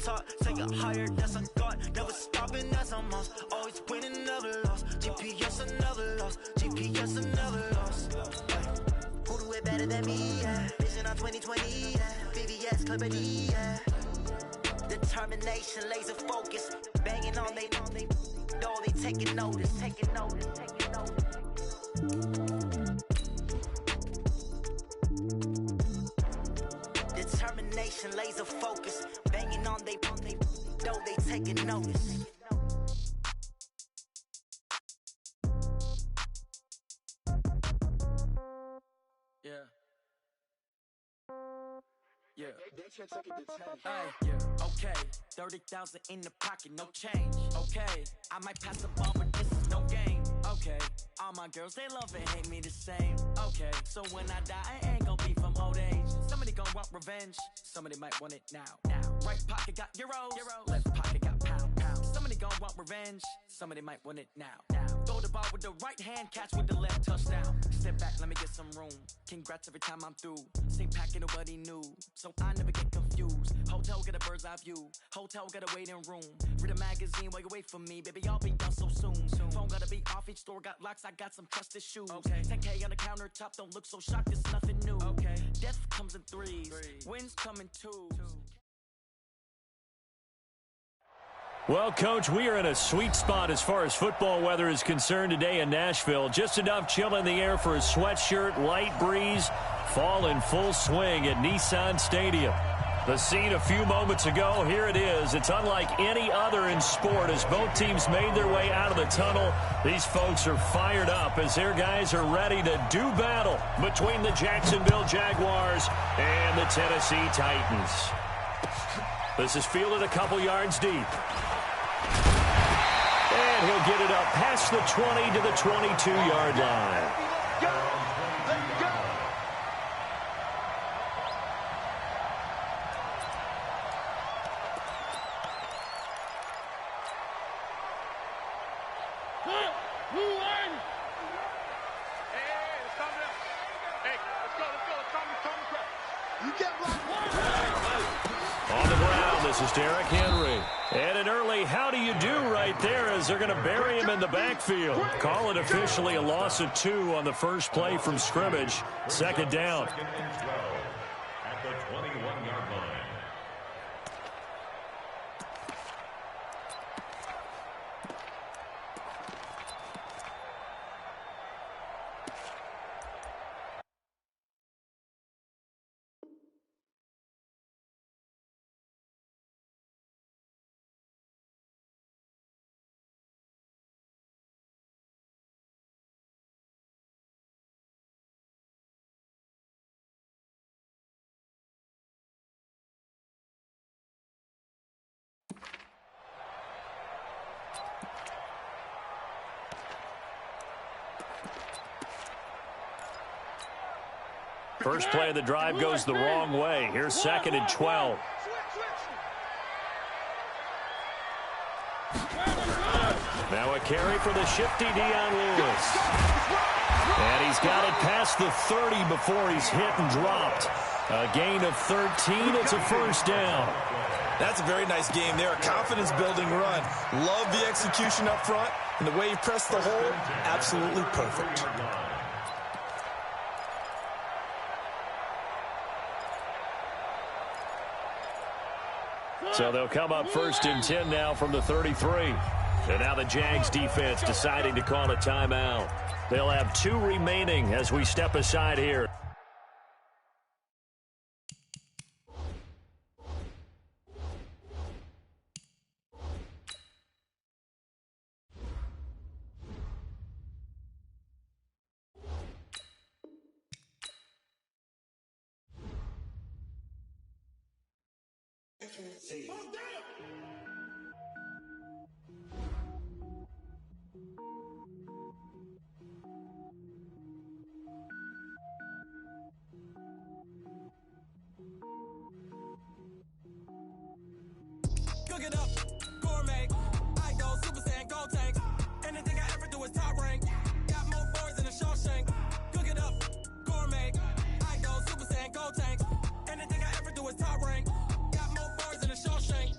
top, take it higher, that's a god. Never stopping, that's a must. Always winning, never lost. GPS, I never lost. GPS, I never lost. Who do it better than me? Yeah. Vision on 2020. Yeah. VVS, Clipper D. Yeah. Determination, laser focus. Banging on they know they taking notice. Taking notice. Taking notice. Determination, laser focus. Banging on they know they taking notice. Yeah. Yeah. Hey, yeah. Okay. 30,000 in the pocket, no change. Okay. I might pass the ball, but this is no game. Okay. All my girls, they love and hate me the same. Okay. So when I die, I ain't gonna be from old age. Somebody gonna want revenge. Somebody might want it now. Right pocket got euros. Left pocket got pound. Somebody gonna want revenge. Somebody might want it now. Throw the ball with the right hand, catch with the left, touchdown. Step back, let me get some room. Congrats every time I'm through. Same packet, nobody knew, so I never get confused. Hotel got a bird's eye view. Hotel got a waiting room. Read a magazine while you wait for me, baby. I'll be done so soon. Phone gotta be off. Each store got locks. I got some trusted shoes. Okay. 10K on the countertop. Don't look so shocked. It's nothing new. Okay. Death comes in threes. Wins come in twos. Well, Coach, we are in a sweet spot as far as football weather is concerned today in Nashville. Just enough chill in the air for a sweatshirt, light breeze, fall in full swing at Nissan Stadium. The scene a few moments ago, here it is. It's unlike any other in sport as both teams made their way out of the tunnel. These folks are fired up as their guys are ready to do battle between the Jacksonville Jaguars and the Tennessee Titans. This is fielded a couple yards deep. And he'll get it up past the 20 to the 22-yard line. Go! Let's go! On the ground, this is Derrick Henry. And an early how do you do right there as they're going to bury him in the backfield. Call it officially a loss of 2 on the first play from scrimmage. Second down. Second and 12 at the 21-yard line. First play of the drive goes the wrong way. Here's second and 12. Now a carry for the shifty Dion Lewis. And he's got it past the 30 before he's hit and dropped. A gain of 13. It's a first down. That's a very nice game there. A confidence-building run. Love the execution up front. And the way he pressed the hole, absolutely perfect. So they'll come up first and 10 now from the 33. And now the Jags defense deciding to call a timeout. They'll have 2 remaining as we step aside here. Cook it up, gourmet. I go Super Saiyan, gold tank. Anything I ever do is top rank. Got more boys than a Shawshank. Cook it up, gourmet. I go Super Saiyan, gold tank. Anything I ever do is top rank. Got more boys than a Shawshank.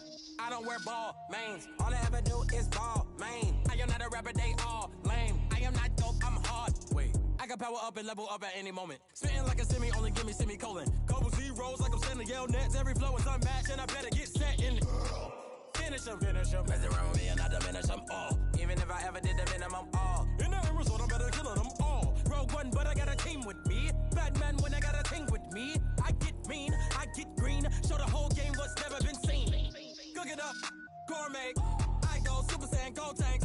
wear ball, mains. All I ever do is ball, main. I am not a rapper, they all lame. I am not dope, I'm hard. Wait, I can power up and level up at any moment. Spitting like a semi, only give me semicolon. Couple zeros like I'm sending yell nets. Every flow is unmatched and I better get set in it. Finish them. Mess around with me and I diminish them all. Even if I ever did the minimum all. In the end result, I'm better killing them all. Rogue one, but I got a team with me. Batman when I got a team with me. I get mean, I get green. Show the whole game what's never been seen. Cook it up, gourmet. I go Super Saiyan, Gold Tank.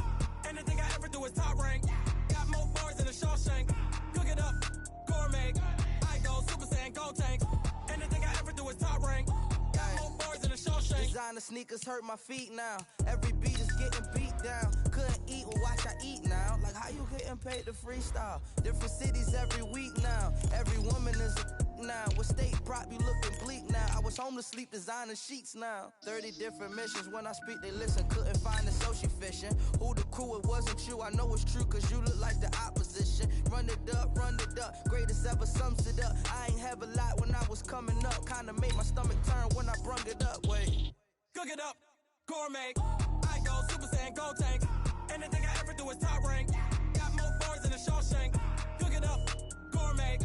Anything I ever do is top rank. Got more bars than a Shawshank. Cook it up, gourmet. I go Super Saiyan, Gold Tank. Anything I ever do is top rank. Got more bars than a Shawshank. Designer sneakers hurt my feet now. Every beat is getting beat down. Couldn't eat, well watch I eat now. Like how you getting paid to freestyle? Different cities every week now. Every woman is a now. With state prop, you looking bleak now. I was home to sleep, designer sheets now. 30 different missions. When I speak, they listen. Couldn't find it, so she fishing. Who the crew? It wasn't you. I know it's true, cause you look like the opposition. Run it up, run it up. Greatest ever sums it up. I ain't have a lot when I was coming up. Kinda made my stomach turn when I brung it up. Wait. Cook it up, gourmet. I go Super Saiyan, Gold Tank. Anything I ever do is top rank. Got more bars than a Shawshank. Cook it up, gourmet.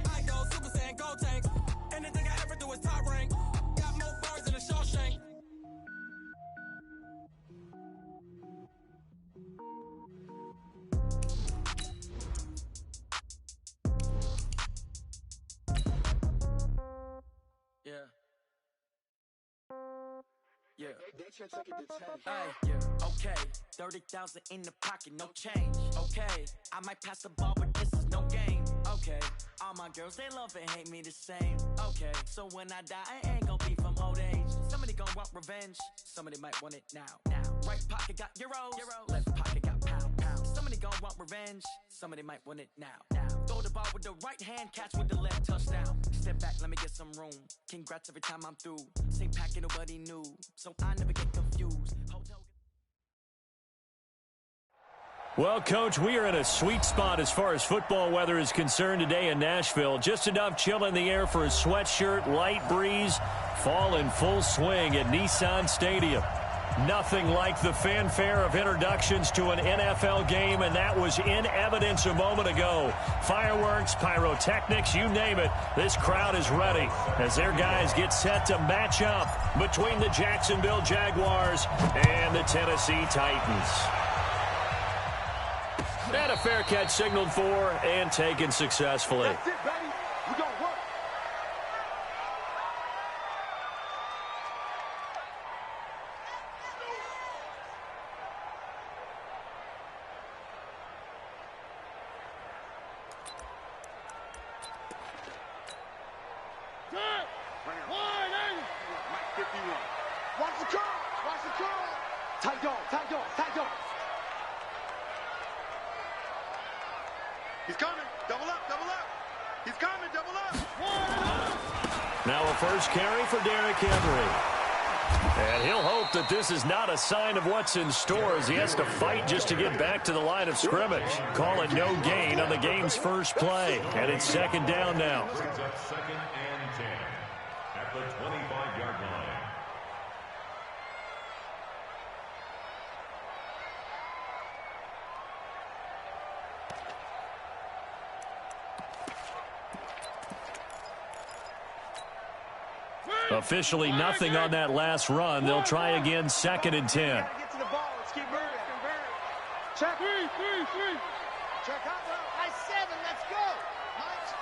I go Super Saiyan, Gold Tank. Anything I ever do is top rank. Got more bars than a Shawshank. Yeah. Yeah. Yeah. Okay. 30,000 in the pocket, no change. Okay. I might pass the ball, but this is no game. Okay. All my girls, they love and hate me the same. Okay. So when I die, I ain't gonna be from old age. Somebody gonna want revenge. Somebody might want it now. Right pocket got euros. Left pocket got pound. Somebody gonna want revenge. Somebody might want it now. Throw the ball with the right hand, catch with the left, touchdown. Step back, let me get some room. Congrats every time I'm through. Same packet, nobody knew. So I never get confused. Well, Coach, we are in a sweet spot as far as football weather is concerned today in Nashville. Just enough chill in the air for a sweatshirt, light breeze, fall in full swing at Nissan Stadium. Nothing like the fanfare of introductions to an NFL game, and that was in evidence a moment ago. Fireworks, pyrotechnics, you name it. This crowd is ready as their guys get set to match up between the Jacksonville Jaguars and the Tennessee Titans. And a fair catch signaled for and taken successfully. That's it, baby. We're going to work. Mike 51. Watch the curl. Watch the curl. Tight dog. Tight dog. Tight dog. He's coming. Double up. Double up. He's coming. Double up. Now a first carry for Derrick Henry. And he'll hope that this is not a sign of what's in store as he has to fight just to get back to the line of scrimmage. Call it no gain on the game's first play. And it's second down now. Brings up 2nd and 10 at the 25-yard line. Officially nothing on that last run. They'll try again, 2nd and 10. Get to the ball. Let's keep moving. Check. Three. Check out. Nice 7. Let's go.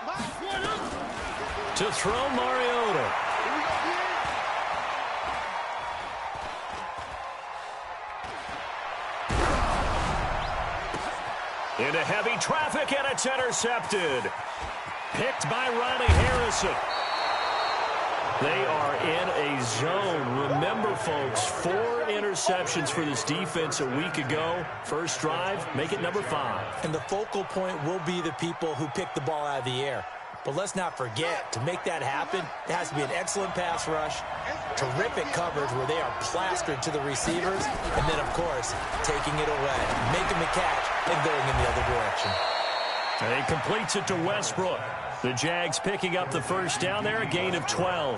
Nice. To throw Mariota. Here we go. Into heavy traffic, and it's intercepted. Picked by Ronnie Harrison. They are in a zone. Remember, folks, 4 interceptions for this defense a week ago. First drive, make it number 5. And the focal point will be the people who pick the ball out of the air. But let's not forget, to make that happen, it has to be an excellent pass rush, terrific coverage where they are plastered to the receivers, and then, of course, taking it away, making the catch, and going in the other direction. And he completes it to Westbrook. The Jags picking up the first down there, a gain of 12.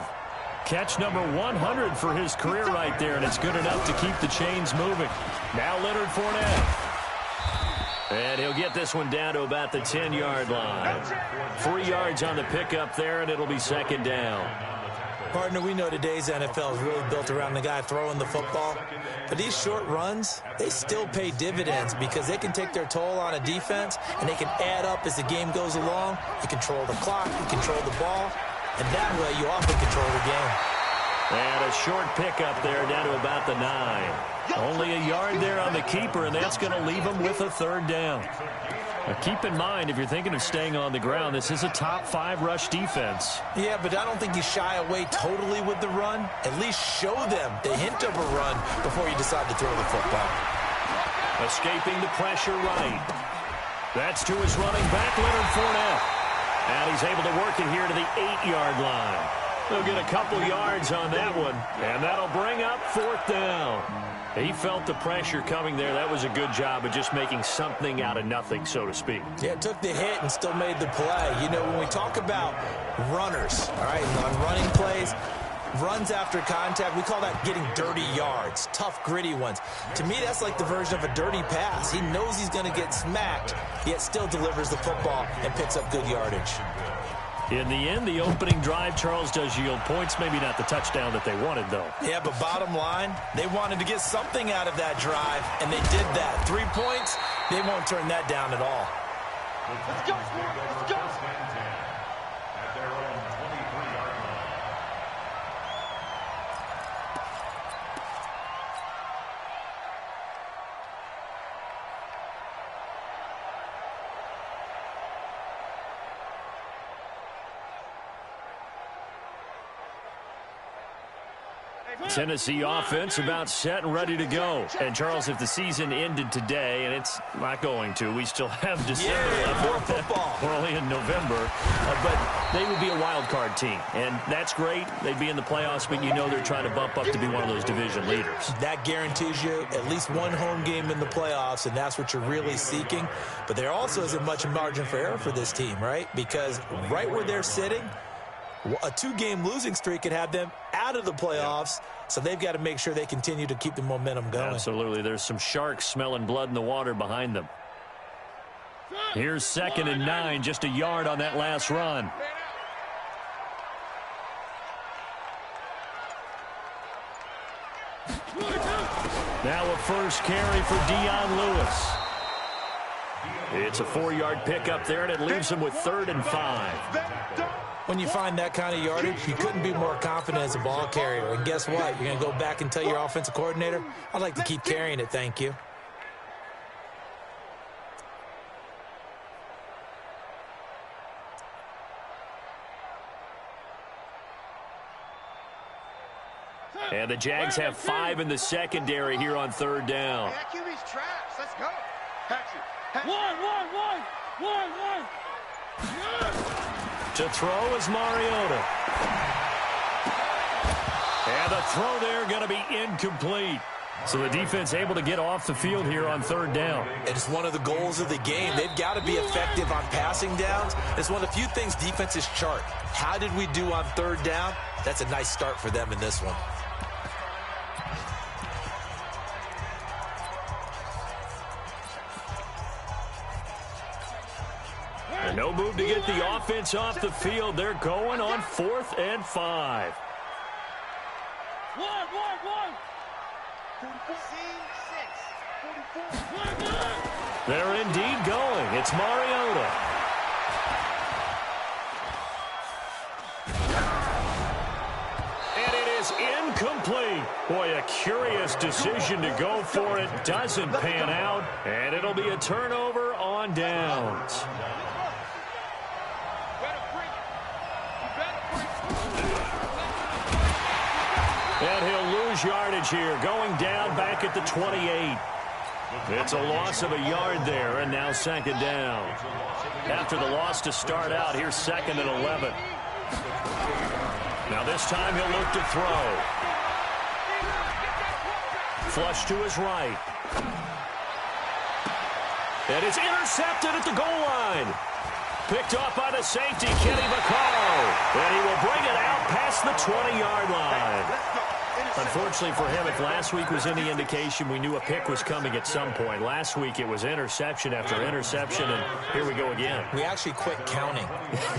Catch number 100 for his career right there, and it's good enough to keep the chains moving. Now Leonard Fournette. And he'll get this one down to about the 10-yard line. 3 yards on the pickup there, and it'll be second down. Partner, we know today's NFL is really built around the guy throwing the football. But these short runs, they still pay dividends because they can take their toll on a defense, and they can add up as the game goes along. You control the clock, you control the ball, and that way you often control the game. And a short pickup there down to about the 9. Only a yard there on the keeper, and that's going to leave him with a third down. Now keep in mind, if you're thinking of staying on the ground, this is a top 5 rush defense. Yeah, but I don't think you shy away totally with the run. At least show them the hint of a run before you decide to throw the football. Escaping the pressure right. That's to his running back, Leonard Fournette. And he's able to work it here to the 8-yard line. They'll get a couple yards on that one, and that'll bring up 4th down. He felt the pressure coming there. That was a good job of just making something out of nothing, so to speak. Yeah, took the hit and still made the play. You know, when we talk about runners, all right, on running plays, runs after contact, we call that getting dirty yards, tough, gritty ones. To me, that's like the version of a dirty pass. He knows he's going to get smacked, yet still delivers the football and picks up good yardage. In the end, the opening drive, Charles, does yield points. Maybe not the touchdown that they wanted, though. Yeah, but bottom line, they wanted to get something out of that drive, and they did that. 3 points, they won't turn that down at all. Let's go, let's go. At their own 23-yard line. Tennessee offense about set and ready to go. And, Charles, if the season ended today, and it's not going to, we still have December left. More football. We're only in November. But they would be a wild card team. And that's great. They'd be in the playoffs, but you know they're trying to bump up to be one of those division leaders. That guarantees you at least one home game in the playoffs, and that's what you're really seeking. But there also isn't much margin for error for this team, right? Because right where they're sitting, a 2-game losing streak could have them out of the playoffs, so they've got to make sure they continue to keep the momentum going. Absolutely. There's some sharks smelling blood in the water behind them. Here's 2nd and 9, just a yard on that last run. Now a first carry for Dion Lewis. It's a 4-yard pickup there, and it leaves him with 3rd and 5. When you find that kind of yardage, you couldn't be more confident as a ball carrier. And guess what? You're going to go back and tell your offensive coordinator, I'd like to keep carrying it, thank you. And the Jags have 5 in the secondary here on 3rd down. That QB's trash. Let's go. Patrick. One. To throw is Mariota. And the throw there going to be incomplete. So the defense able to get off the field here on 3rd down. It's one of the goals of the game. They've got to be effective on passing downs. It's one of the few things defenses chart. How did we do on 3rd down? That's a nice start for them in this one. And no move to get the offense off the field. They're going on 4th and 5. One. They're indeed going. It's Mariota. And it is incomplete. Boy, a curious decision to go for it. Doesn't pan out. And it'll be a turnover on downs. And he'll lose yardage here, going down back at the 28. It's a loss of a yard there, and now 2nd down. After the loss to start out, here's 2nd and 11. Now this time he'll look to throw. Flush to his right. And it's intercepted at the goal line. Picked off by the safety, Kenny Vaccaro. And he will bring it out past the 20-yard line. Unfortunately for him, if last week was any indication, we knew a pick was coming at some point. Last week it was interception after interception, and here we go again. We actually quit counting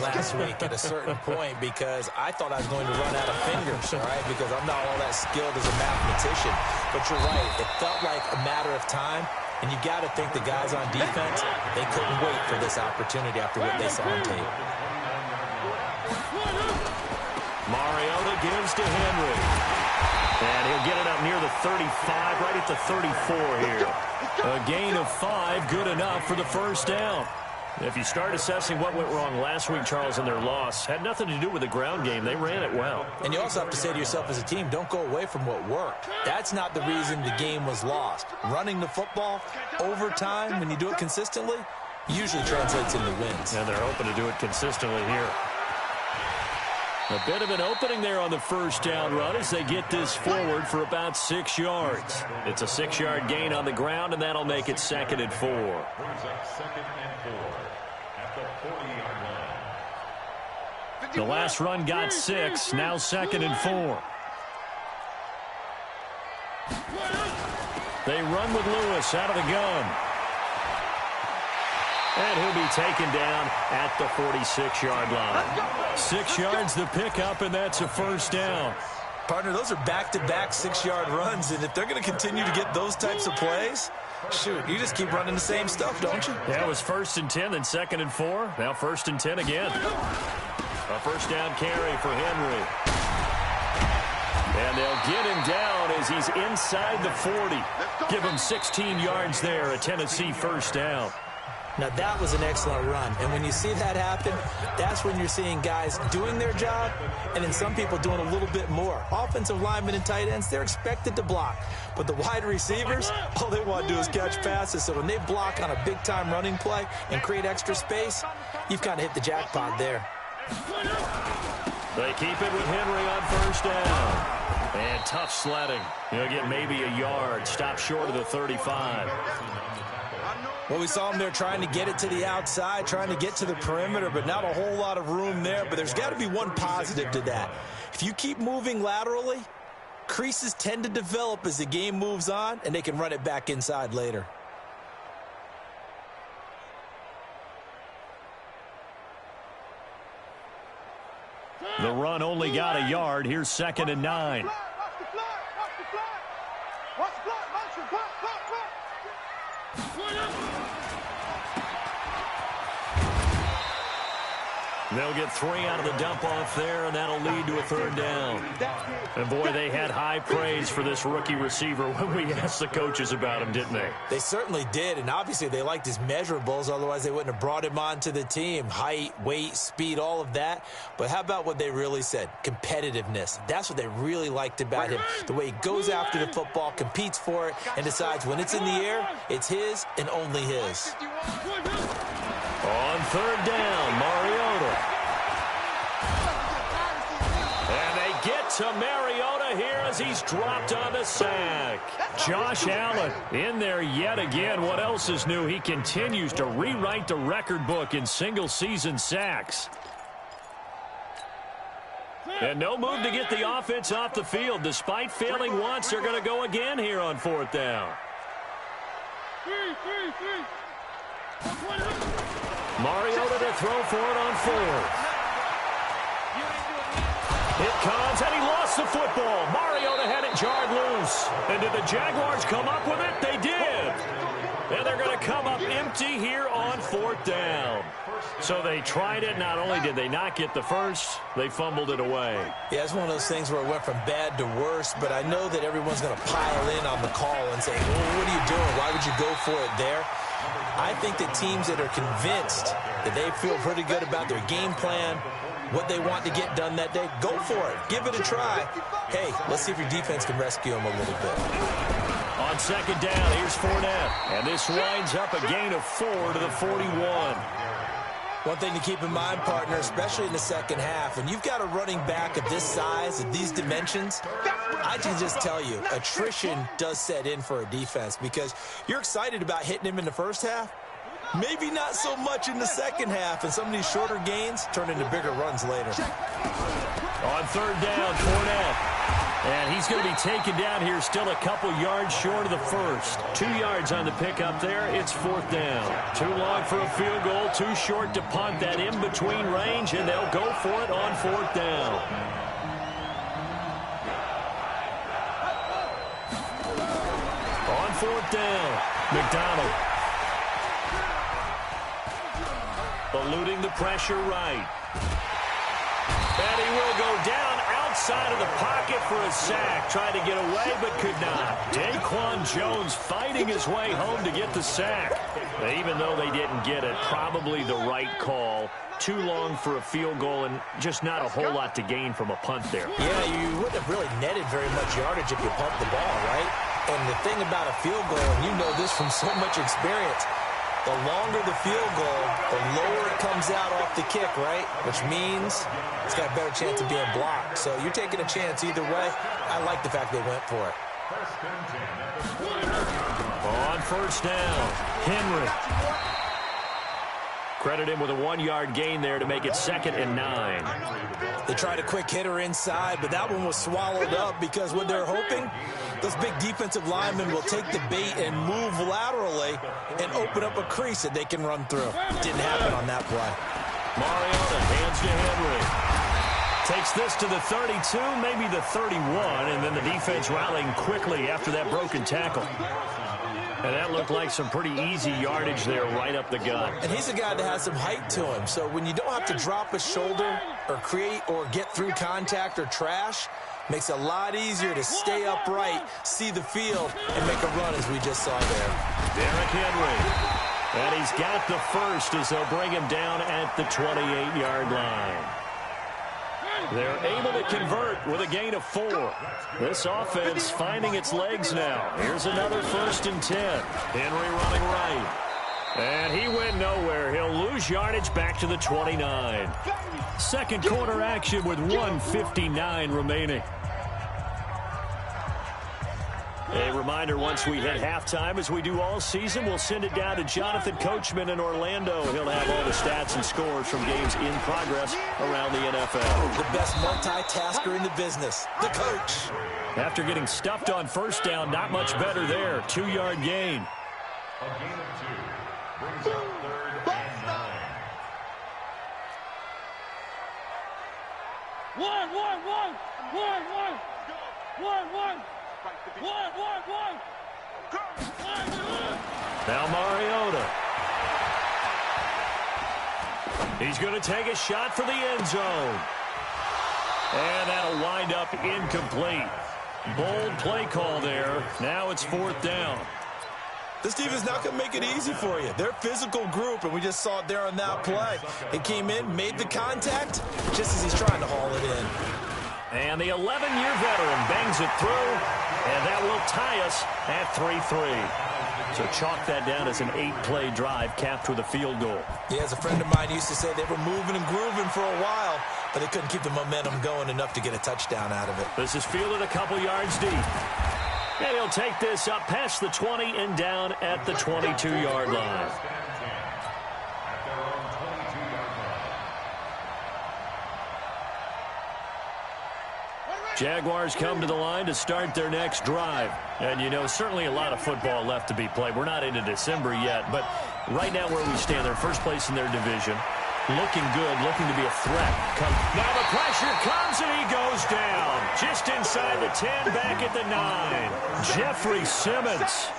last week at a certain point because I thought I was going to run out of fingers, all right, because I'm not all that skilled as a mathematician. But you're right, it felt like a matter of time, and you got to think the guys on defense, they couldn't wait for this opportunity after what they saw on tape. Mariota gives to Henry. And he'll get it up near the 35, right at the 34 here. A gain of 5, good enough for the first down. If you start assessing what went wrong last week, Charles, in their loss, had nothing to do with the ground game. They ran it well. And you also have to say to yourself as a team, don't go away from what worked. That's not the reason the game was lost. Running the football, overtime, when you do it consistently, usually translates into wins. And they're hoping to do it consistently here. A bit of an opening there on the first down run as they get this forward for about 6 yards. It's a 6-yard gain on the ground, and that'll make it 2nd and 4. Brings up 2nd and 4 at the 40-yard line. The last run got 6, now 2nd and 4. They run with Lewis out of the gun. And he'll be taken down at the 46-yard line. 6 yards the pickup, and that's a first down. Partner, those are back-to-back 6-yard runs, and if they're going to continue to get those types of plays, shoot, you just keep running the same stuff, don't you? Yeah, it was 1st and 10, then 2nd and 4. Now 1st and 10 again. A first down carry for Henry. And they'll get him down as he's inside the 40. Give him 16 yards there, a Tennessee first down. Now, that was an excellent run. And when you see that happen, that's when you're seeing guys doing their job and then some people doing a little bit more. Offensive linemen and tight ends, they're expected to block. But the wide receivers, all they want to do is catch passes. So when they block on a big-time running play and create extra space, you've kind of hit the jackpot there. They keep it with Henry on first down. And tough sledding. He'll get maybe a yard. Stop short of the 35. Well, we saw him there trying to get it to the outside, trying to get to the perimeter, but not a whole lot of room there. But there's got to be one positive to that. If you keep moving laterally, creases tend to develop as the game moves on, and they can run it back inside later. The run only got a yard. Here's 2nd and 9. They'll get 3 out of the dump-off there, and that'll lead to a 3rd down. And, boy, they had high praise for this rookie receiver when we asked the coaches about him, didn't they? They certainly did, and obviously they liked his measurables. Otherwise, they wouldn't have brought him onto the team. Height, weight, speed, all of that. But how about what they really said? Competitiveness. That's what they really liked about him. The way he goes after the football, competes for it, and decides when it's in the air, it's his and only his. On 3rd down, Mariota. And they get to Mariota here as he's dropped on the sack. Josh Allen in there yet again. What else is new? He continues to rewrite the record book in single-season sacks. And no move to get the offense off the field. Despite failing once, they're going to go again here on 4th down. Mariota to throw for it on 4th. It comes, and he lost the football. Mariota had it jarred loose. And did the Jaguars come up with it? They did. And they're going to come up empty here on 4th down. So they tried it. Not only did they not get the first, they fumbled it away. Yeah, it's one of those things where it went from bad to worse, but I know that everyone's going to pile in on the call and say, well, what are you doing? Why would you go for it there? I think that teams that are convinced that they feel pretty good about their game plan, what they want to get done that day, go for it. Give it a try. Hey, let's see if your defense can rescue them a little bit. On 2nd down, here's Fournette. And this winds up a gain of 4 to the 41. One thing to keep in mind, partner, especially in the second half, when you've got a running back of this size, of these dimensions, I can just tell you, attrition does set in for a defense because you're excited about hitting him in the first half. Maybe not so much in the second half, and some of these shorter gains turn into bigger runs later. On third down, Fournette. And he's going to be taken down here, still a couple yards short of the first. 2 yards on the pickup there. It's fourth down. Too long for a field goal, too short to punt that in-between range, and they'll go for it on fourth down. On fourth down, McDonald. Eluding the pressure right. And he will go down outside of the pocket for a sack. Tried to get away, but could not. Daquan Jones fighting his way home to get the sack. Even though they didn't get it, probably the right call. Too long for a field goal and just not a whole lot to gain from a punt there. Yeah, you wouldn't have really netted very much yardage if you pumped the ball, right? And the thing about a field goal, and you know this from so much experience, the longer the field goal, the lower it comes out off the kick, right? Which means it's got a better chance of being blocked. So you're taking a chance either way. I like the fact they went for it. On first down, Henry. Credit him with a 1-yard gain there to make it 2nd and 9. They tried a quick hitter inside, but that one was swallowed up because what they're hoping, those big defensive linemen will take the bait and move laterally and open up a crease that they can run through. Didn't happen on that play. Mariota hands to Henry. Takes this to the 32, maybe the 31, and then the defense rallying quickly after that broken tackle. And that looked like some pretty easy yardage there right up the gut. And he's a guy that has some height to him, so when you don't have to drop a shoulder or create or get through contact or trash, makes it a lot easier to stay upright, see the field, and make a run as we just saw there. Derrick Henry. And he's got the first as they'll bring him down at the 28-yard line. They're able to convert with a gain of 4. This offense finding its legs now. Here's another 1st and 10. Henry running right. And he went nowhere. He'll lose yardage back to the 29. Second quarter action with 1:59 remaining. A reminder, once we hit halftime, as we do all season, we'll send it down to Jonathan Coachman in Orlando. He'll have all the stats and scores from games in progress around the NFL. The best multitasker in the business, the coach. After getting stuffed on first down, not much better there. 2-yard gain. A gain of 2 brings up 3rd and 9. 1. Now Mariota. He's going to take a shot for the end zone. And that'll wind up incomplete. Bold play call there. Now it's 4th down. This team is not going to make it easy for you. They're a physical group, and we just saw it there on that play. He came in, made the contact, just as he's trying to haul it in. And the 11-year veteran bangs it through, and that will tie us at 3-3. So chalk that down as an 8-play drive capped with a field goal. Yeah, as a friend of mine used to say, they were moving and grooving for a while, but they couldn't keep the momentum going enough to get a touchdown out of it. This is fielded a couple yards deep. And he'll take this up past the 20 and down at the 22-yard line. Jaguars come to the line to start their next drive. And, you know, certainly a lot of football left to be played. We're not into December yet, but right now where we stand, they're first place in their division. Looking good, looking to be a threat. Now the pressure comes, and he goes down. Just inside the 10, back at the 9. Jeffrey Simmons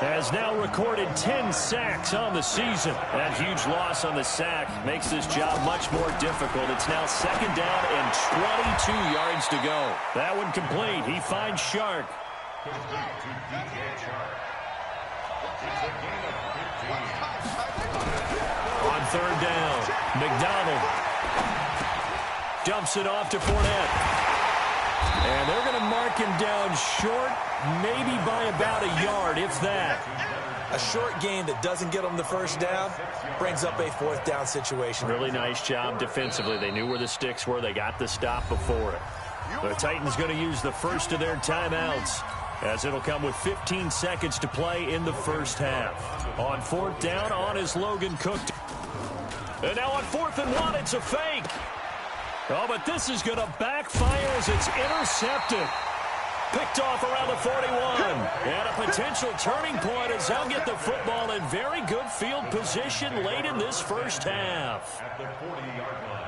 has now recorded 10 sacks on the season. That huge loss on the sack makes this job much more difficult. It's now 2nd down and 22 yards to go. That one complete. He finds Shark. Complete to DJ Shark. It's a gain of 15. On 3rd down, McDonald dumps it off to Fournette. And they're going to mark him down short, maybe by about a yard, if that. A short gain that doesn't get them the first down brings up a 4th down situation. Really nice job defensively. They knew where the sticks were. They got the stop before it. The Titans going to use the first of their timeouts. as it'll come with 15 seconds to play in the first half. On 4th down, on is Logan Cook. And now on 4th and 1, it's a fake. Oh, but this is going to backfire as it's intercepted. Picked off around the 41. And a potential turning point as they'll get the football in very good field position late in this first half. At the 40-yard line.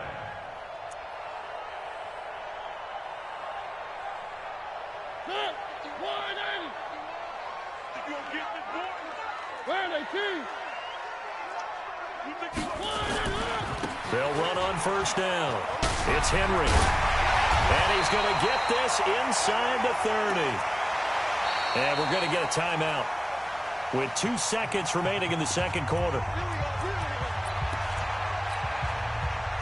They'll run on 1st down. It's Henry. And he's going to get this inside the 30. And we're going to get a timeout with 2 seconds remaining in the second quarter.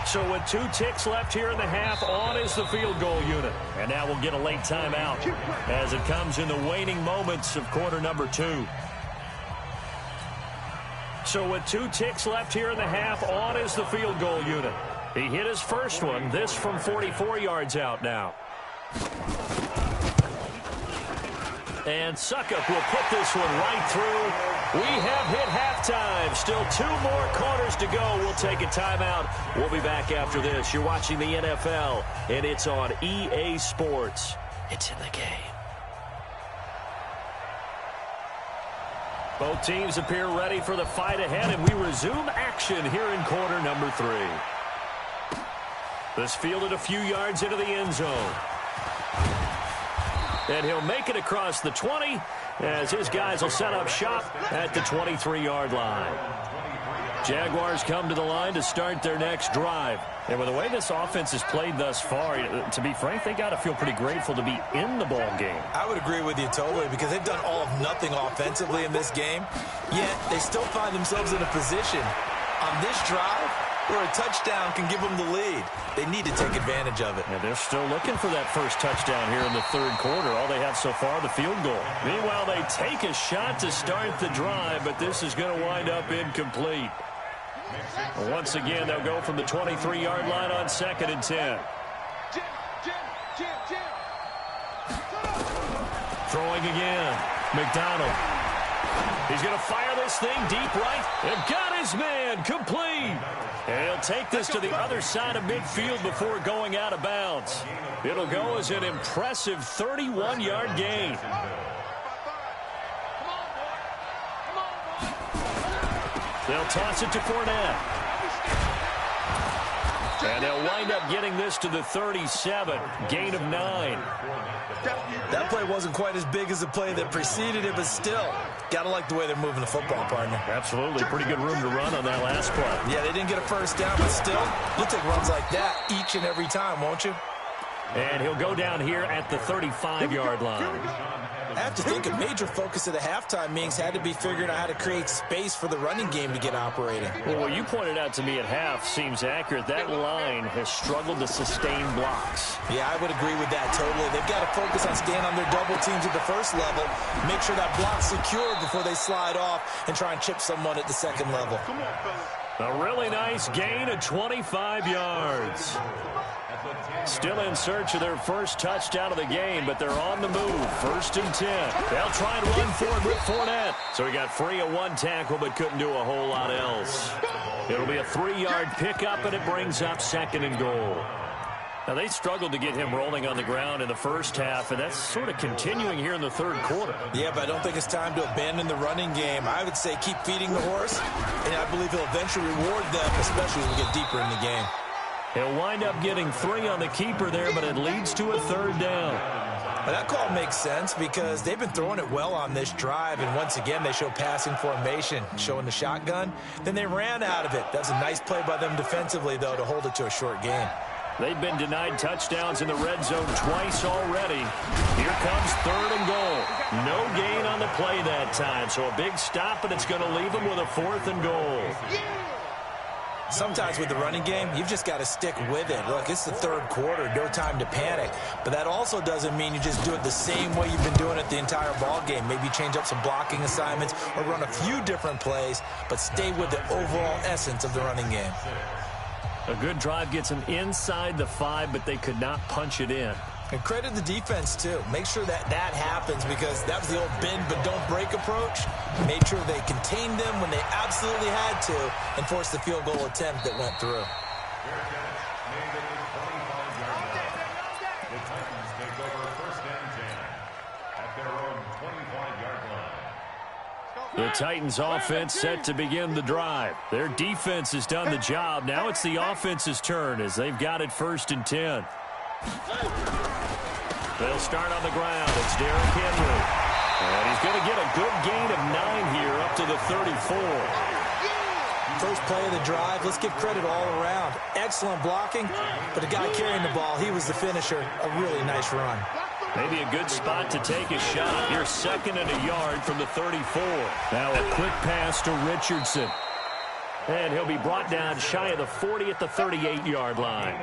So with 2 ticks left here in the half, on is the field goal unit. And now we'll get a late timeout as it comes in the waning moments of quarter number 2. So with 2 ticks left here in the half, on is the field goal unit. He hit his first one, this from 44 yards out now. And Suckup will put this one right through. We have hit halftime. Still 2 more quarters to go. We'll take a timeout. We'll be back after this. You're watching the NFL, and it's on EA Sports. It's in the game. Both teams appear ready for the fight ahead, and we resume action here in quarter number 3. This fielded a few yards into the end zone. And he'll make it across the 20 as his guys will set up shop at the 23-yard line. Jaguars come to the line to start their next drive. And with the way this offense has played thus far, to be frank, they got to feel pretty grateful to be in the ball game. I would agree with you totally because they've done all of nothing offensively in this game, yet they still find themselves in a position on this drive where a touchdown can give them the lead. They need to take advantage of it. And they're still looking for that first touchdown here in the third quarter. All they have so far, the field goal. Meanwhile, they take a shot to start the drive, but this is going to wind up incomplete. Once again, they'll go from the 23-yard line on 2nd and 10. Throwing again. McDonald. He's going to fire this thing deep right. And got his man complete. And he'll take this to the other side of midfield before going out of bounds. It'll go as an impressive 31-yard gain. They'll toss it to Fournette. And they'll wind up getting this to the 37. Gain of 9. That play wasn't quite as big as the play that preceded it, but still, got to like the way they're moving the football, partner. Absolutely. Pretty good room to run on that last play. Yeah, they didn't get a first down, but still, you'll take runs like that each and every time, won't you? And he'll go down here at the 35-yard line. I have to think a major focus of the halftime meetings had to be figuring out how to create space for the running game to get operating. Well, what you pointed out to me at half seems accurate. That line has struggled to sustain blocks. Yeah, I would agree with that totally. They've got to focus on staying on their double teams at the first level, make sure that block's secured before they slide off and try and chip someone at the second level. A really nice gain of 25 yards. Still in search of their first touchdown of the game, but they're on the move. 1st and 10. They'll try and run for it with Fournette. So he got free of 1 tackle, but couldn't do a whole lot else. It'll be a 3-yard pickup, and it brings up 2nd and goal. Now, they struggled to get him rolling on the ground in the first half, and that's sort of continuing here in the third quarter. Yeah, but I don't think it's time to abandon the running game. I would say keep feeding the horse, and I believe he'll eventually reward them, especially as we get deeper in the game. He'll wind up getting 3 on the keeper there, but it leads to a 3rd down. Well, that call makes sense because they've been throwing it well on this drive, and once again, they show passing formation, showing the shotgun. Then they ran out of it. That was a nice play by them defensively, though, to hold it to a short game. They've been denied touchdowns in the red zone twice already. Here comes 3rd and goal. No gain on the play that time, so a big stop, and it's going to leave them with a 4th and goal. Sometimes with the running game, you've just got to stick with it. Look, it's the third quarter, no time to panic. But that also doesn't mean you just do it the same way you've been doing it the entire ball game. Maybe change up some blocking assignments or run a few different plays, but stay with the overall essence of the running game. A good drive gets them inside the 5, but they could not punch it in. And credit the defense, too. Make sure that happens, because that was the old bend but don't break approach. Made sure they contained them when they absolutely had to and forced the field goal attempt that went through. The Titans take over first and 10 at their own 25-yard line. The Titans offense set to begin the drive. Their defense has done the job. Now it's the offense's turn as they've got it first and 10. They'll start on the ground. It's Derrick Henry. And he's going to get a good gain of 9 here up to the 34. First play of the drive, let's give credit all around. Excellent blocking, but the guy carrying the ball, he was the finisher. A really nice run. Maybe a good spot to take a shot. Here's 2nd and a yard from the 34. Now a quick pass to Richardson. And he'll be brought down shy of the 40 at the 38-yard line.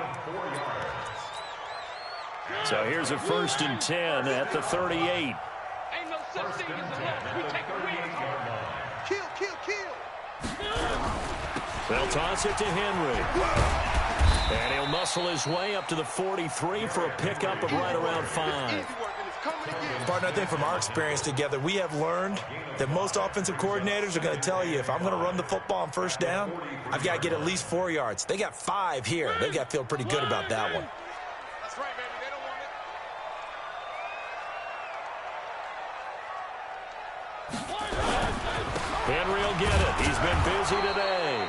So here's a 1st and 10 at the 38. Ain't no such thing as a loss. We take a win. Kill, kill, kill. They'll toss it to Henry. And he'll muscle his way up to the 43 for a pickup of right around 5. Partner, I think from our experience together, we have learned that most offensive coordinators are going to tell you, if I'm going to run the football on first down, I've got to get at least 4 yards. They got 5 here. They've got to feel pretty good about that one. That's right, baby. They don't want it. Henry will get it. He's been busy today.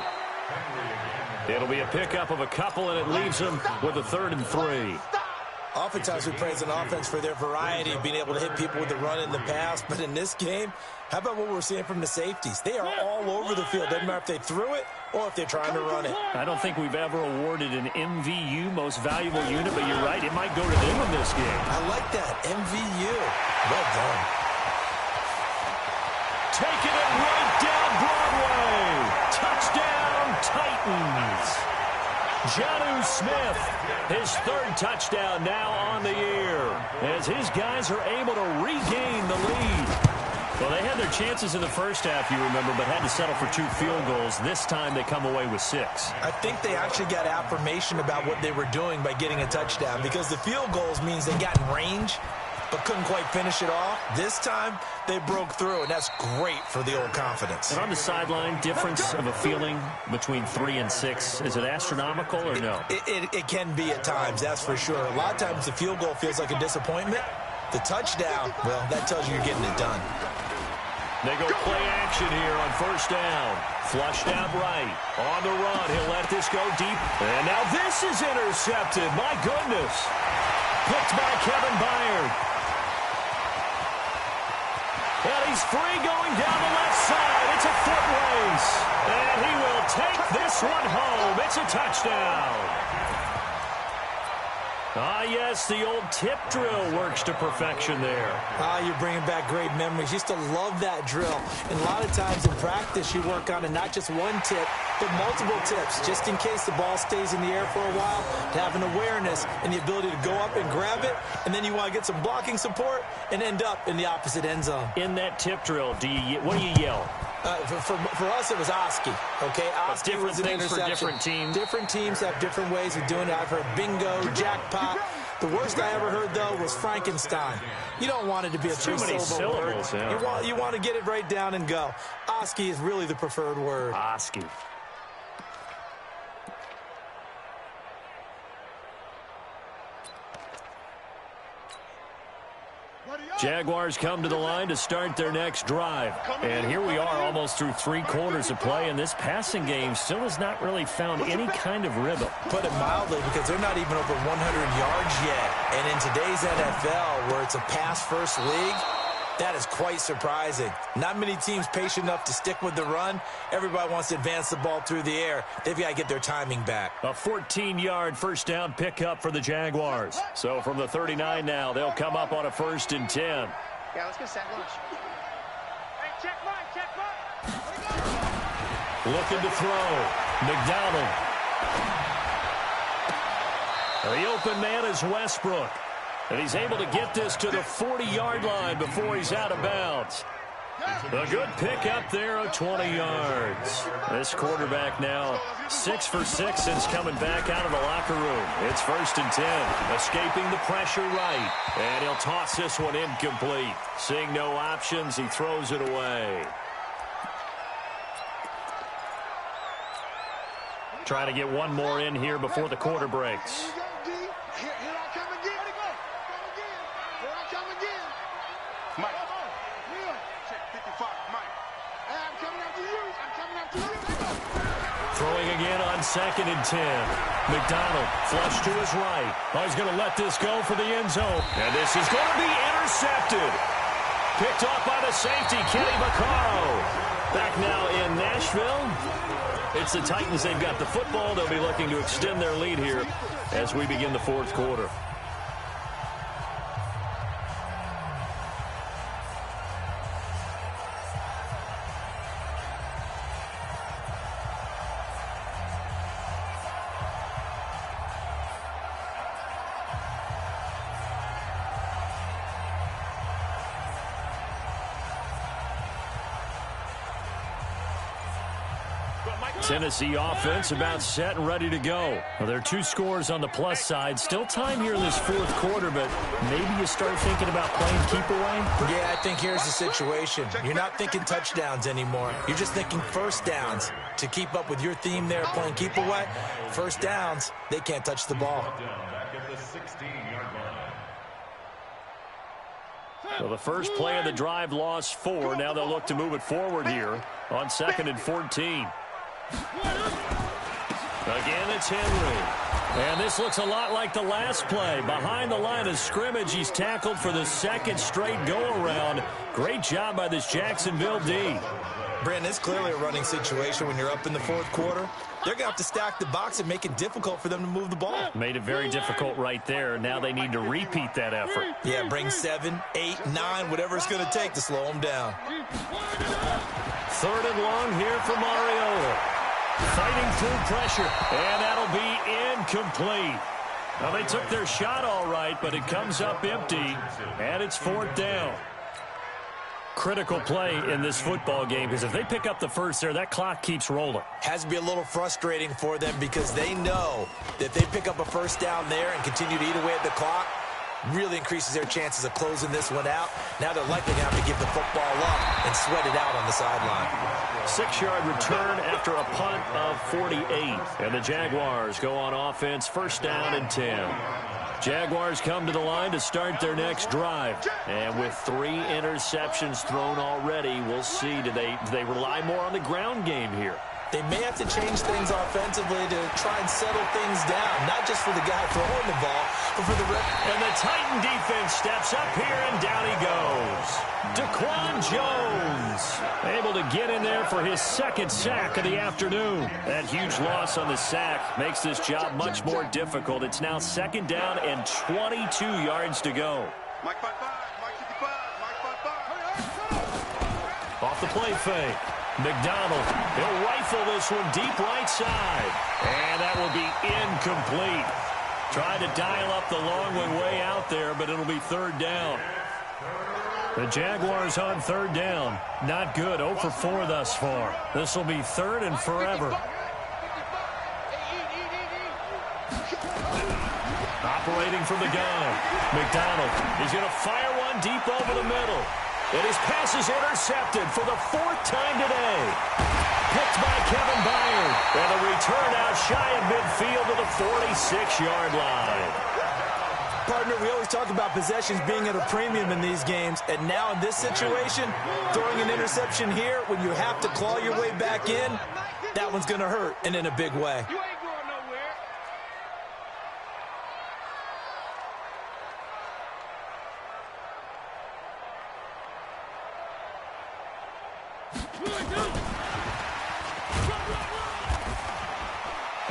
It'll be a pickup of a couple, and it leaves him with a 3rd and 3. Oftentimes we praise an offense for their variety of being able to hit people with the run and the pass, but in this game, how about what we're seeing from the safeties? They are all over the field. Doesn't matter if they threw it or if they're trying to run it. I don't think we've ever awarded an MVU, most valuable unit, but you're right, it might go to them in this game. I like that, MVU. Well done. Taking it right down Broadway. Touchdown, Titans. Jonnu Smith, his 3rd touchdown now on the year, as his guys are able to regain the lead. Well, they had their chances in the first half, you remember, but had to settle for 2 field goals. This time they come away with 6. I think they actually got affirmation about what they were doing by getting a touchdown, because the field goals means they got in range but couldn't quite finish it off. This time, they broke through, and that's great for the old confidence. And on the sideline, difference of a feeling between 3 and 6, is it astronomical or no? It can be at times, that's for sure. A lot of times the field goal feels like a disappointment. The touchdown, well, that tells you you're getting it done. They go play action here on first down. Flushed out right. On the run, he'll let this go deep. And now this is intercepted. My goodness. Picked by Kevin Byard. And he's free going down the left side. It's a foot race. And he will take this one home. It's a touchdown. Ah, yes, the old tip drill works to perfection there. Ah, you're bringing back great memories. Used to love that drill. And a lot of times in practice, you work on it, not just one tip, but multiple tips, just in case the ball stays in the air for a while, to have an awareness and the ability to go up and grab it, and then you want to get some blocking support and end up in the opposite end zone. In that tip drill, what do you yell? For us, it was Oski. Okay, Oski was an interception. For different teams. Different teams have different ways of doing it. I've heard bingo, jackpot. The worst I ever heard, though, was Frankenstein. You don't want it to be a three-syllable word. Yeah. You want to get it right down and go. Oski is really the preferred word. Oski. Jaguars come to the line to start their next drive. And here we are almost through 3 quarters of play, and this passing game still has not really found any kind of rhythm. Put it mildly, because they're not even over 100 yards yet. And in today's NFL, where it's a pass-first league, that is quite surprising. Not many teams patient enough to stick with the run. Everybody wants to advance the ball through the air. They've got to get their timing back. A 14-yard first down pickup for the Jaguars. So from the 39 now, they'll come up on a 1st and 10. Yeah, let's get set lunch. Hey, check mine, check mine. Looking to throw. McDonald. The open man is Westbrook. And he's able to get this to the 40-yard line before he's out of bounds. A good pick up there of 20 yards. This quarterback now 6 for 6 since coming back out of the locker room. It's 1st and 10. Escaping the pressure right. And he'll toss this one incomplete. Seeing no options, he throws it away. Trying to get one more in here before the quarter breaks. Here I come again. Here I come again. Mike. Check 55, Mike. Hey, I'm coming after you. I'm coming after you. Throwing again on 2nd and 10. McDonald flush to his right. Oh, he's going to let this go for the end zone. And this is going to be intercepted. Picked off by the safety, Kenny Vaccaro. Back now in Nashville. It's the Titans. They've got the football. They'll be looking to extend their lead here as we begin the 4th quarter. Tennessee offense about set and ready to go. Well, there are 2 scores on the plus side. Still time here in this 4th quarter, but maybe you start thinking about playing keep away? Yeah, I think here's the situation. You're not thinking touchdowns anymore. You're just thinking first downs. To keep up with your theme there, playing keep away, first downs, they can't touch the ball. So the first play of the drive lost 4. Now they'll look to move it forward here on 2nd and 14. Again, it's Henry. And this looks a lot like the last play. Behind the line of scrimmage, he's tackled for the 2nd straight go-around. Great job by this Jacksonville D. Brandon, it's clearly a running situation when you're up in the 4th quarter. They're going to have to stack the box and make it difficult for them to move the ball. Made it very difficult right there. Now they need to repeat that effort. Yeah, bring 7, 8, 9, whatever it's going to take to slow them down. 3rd and long here for Mariota. Fighting through pressure, and that'll be incomplete. Well, they took their shot all right, but it comes up empty, and it's 4th down. Critical play in this football game, because if they pick up the first there, that clock keeps rolling. Has to be a little frustrating for them because they know that if they pick up a first down there and continue to eat away at the clock, really increases their chances of closing this one out. Now they're likely going to have to give the football up and sweat it out on the sideline. 6-yard return after a punt of 48. And the Jaguars go on offense, 1st down and 10. Jaguars come to the line to start their next drive. And with 3 interceptions thrown already, we'll see. Do they rely more on the ground game here? They may have to change things offensively to try and settle things down, not just for the guy throwing the ball, but for the rep. And the Titan defense steps up here, and down he goes. Daquan Jones able to get in there for his 2nd sack of the afternoon. That huge loss on the sack makes this job much more difficult. It's now 2nd down and 22 yards to go. Mike 55, Mike 55, Mike 55. Off the play fake. McDonald, he'll rifle this one deep right side. And that will be incomplete. Tried to dial up the long one way out there, but it'll be 3rd down. The Jaguars on 3rd down. Not good. 0 for 4 thus far. This will be 3rd and forever. Operating from the gun. McDonald, he's going to fire one deep over the middle. And his pass is intercepted for the 4th time today. Picked by Kevin Byard. And the return out shy of midfield to the 46-yard line. Partner, we always talk about possessions being at a premium in these games. And now in this situation, throwing an interception here when you have to claw your way back in, that one's going to hurt, and in a big way.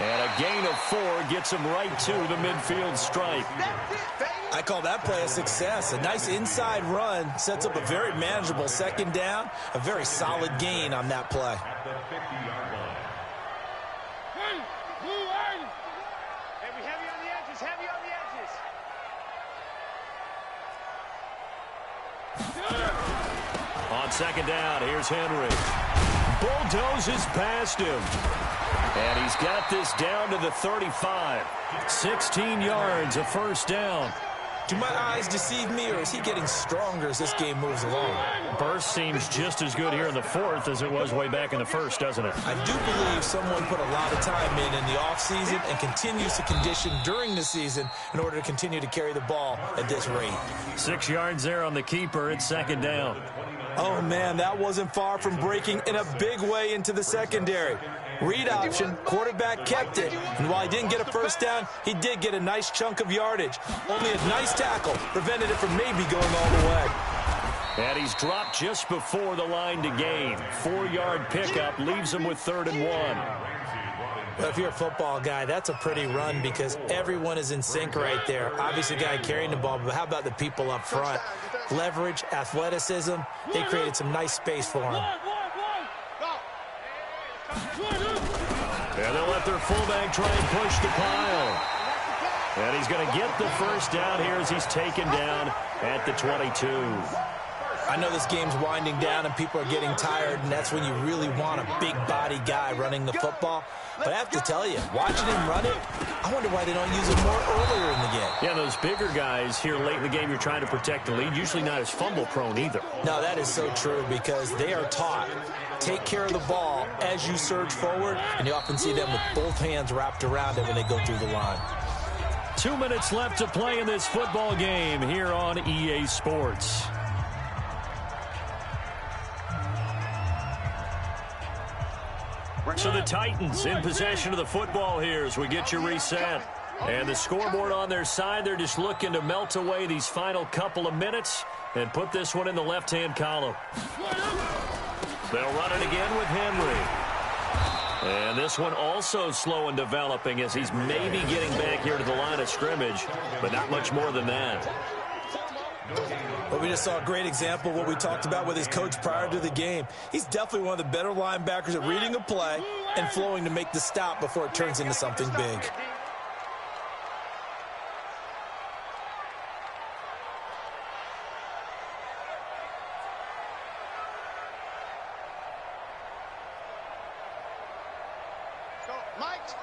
And a gain of 4 gets him right to the midfield stripe. I call that play a success. A nice inside run sets up a very manageable 2nd down. A very solid gain on that play. Heavy on the edges, heavy on the edges. On on second down. Here's Henry. Bulldozes past him. And he's got this down to the 35. 16 yards, a first down. Do my eyes deceive me, or is he getting stronger as this game moves along? Burst seems just as good here in the fourth as it was way back in the first, doesn't it? I do believe someone put a lot of time in the offseason and continues to condition during the season in order to continue to carry the ball at this rate. 6 yards there on the keeper. It's second down. Oh, man, that wasn't far from breaking in a big way into the secondary. Read option, quarterback kept it, and while he didn't get a first down, he did get a nice chunk of yardage. Only a nice tackle prevented it from maybe going all the way. And he's dropped just before the line to gain. 4-yard pickup leaves him with 3rd and 1. Well, if you're a football guy, that's a pretty run because everyone is in sync right there. Obviously, the guy carrying the ball, but how about the people up front? Leverage, athleticism, they created some nice space for him. And they'll let their fullback try and push the pile. And he's going to get the first down here as he's taken down at the 22. I know this game's winding down and people are getting tired, and that's when you really want a big-body guy running the football. But I have to tell you, watching him run it, I wonder why they don't use him more earlier in the game. Yeah, those bigger guys here late in the game, you're trying to protect the lead, usually not as fumble-prone either. No, that is so true because they are taught, take care of the ball as you surge forward, and you often see them with both hands wrapped around it when they go through the line. 2 minutes left to play in this football game here on EA Sports. So the Titans in possession of the football here as we get you reset. And the scoreboard on their side, they're just looking to melt away these final couple of minutes and put this one in the left-hand column. They'll run it again with Henry. And this one also slow in developing as he's maybe getting back here to the line of scrimmage, but not much more than that. But we just saw a great example of what we talked about with his coach prior to the game. He's definitely one of the better linebackers at reading a play and flowing to make the stop before it turns into something big.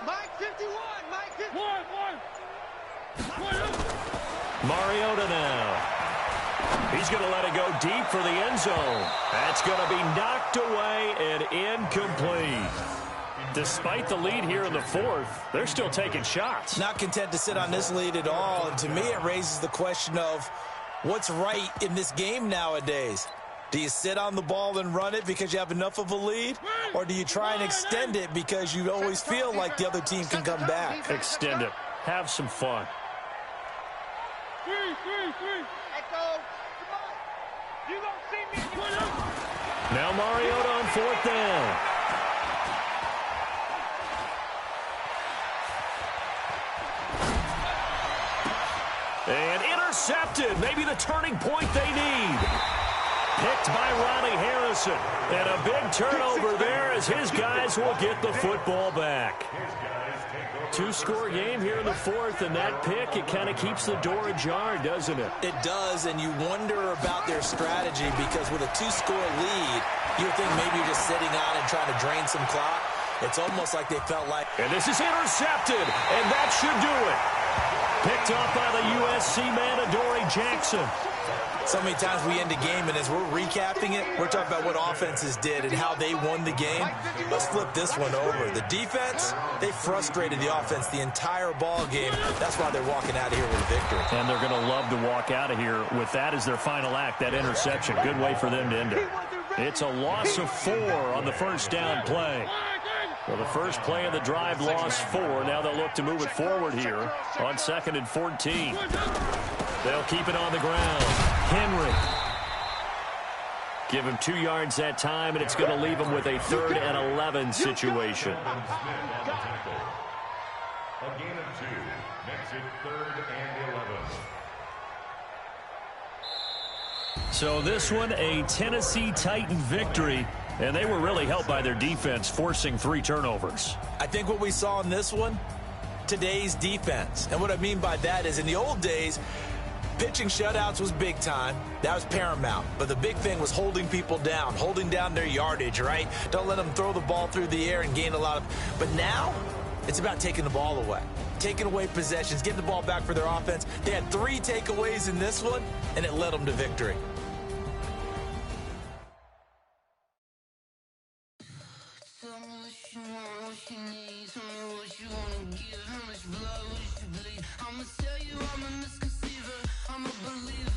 Mike 51, Mike 51. Mariota now. He's going to let it go deep for the end zone. That's going to be knocked away and incomplete. Despite the lead here in the fourth, they're still taking shots. Not content to sit on this lead at all. And to me, it raises the question of what's right in this game nowadays. Do you sit on the ball and run it because you have enough of a lead? Or do you try and extend it because you always feel like the other team can come back? Extend it. Have some fun. Now Mariota on 4th down. And intercepted. Maybe the turning point they need. Picked by Ronnie Harrison. And a big turnover there as his guys will get the football back. 2-score game here in the fourth, and that pick, it kind of keeps the door ajar, doesn't it? It does, and you wonder about their strategy because with a 2-score lead, you would think maybe you're just sitting on and trying to drain some clock. It's almost like they felt like... And this is intercepted, and that should do it. Picked up by the USC man, Adoree Jackson. So many times we end a game, and as we're recapping it, we're talking about what offenses did and how they won the game. Let's flip this one over. The defense, they frustrated the offense the entire ball game. That's why they're walking out of here with a victory. And they're going to love to walk out of here with that as their final act, that interception. Good way for them to end it. It's a loss of 4 on the first down play. Well, the first play of the drive lost 4. Now they'll look to move it forward here on 2nd and 14. They'll keep it on the ground. Henry. Give him 2 yards that time, and it's going to leave him with a 3rd and 11 situation. A gain of 2 makes it 3rd and 11. So this one, a Tennessee Titan victory, and they were really helped by their defense, forcing 3 turnovers. I think what we saw in this one, today's defense. And what I mean by that is in the old days, Pitching shutouts was big time. That was paramount. But the big thing was holding people down, holding down their yardage, right? Don't let them throw the ball through the air and gain a lot of... But now, it's about taking the ball away. Taking away possessions, getting the ball back for their offense. They had 3 takeaways in this one, and it led them to victory. I'ma tell you I'm a misconceiver, I'm a believer.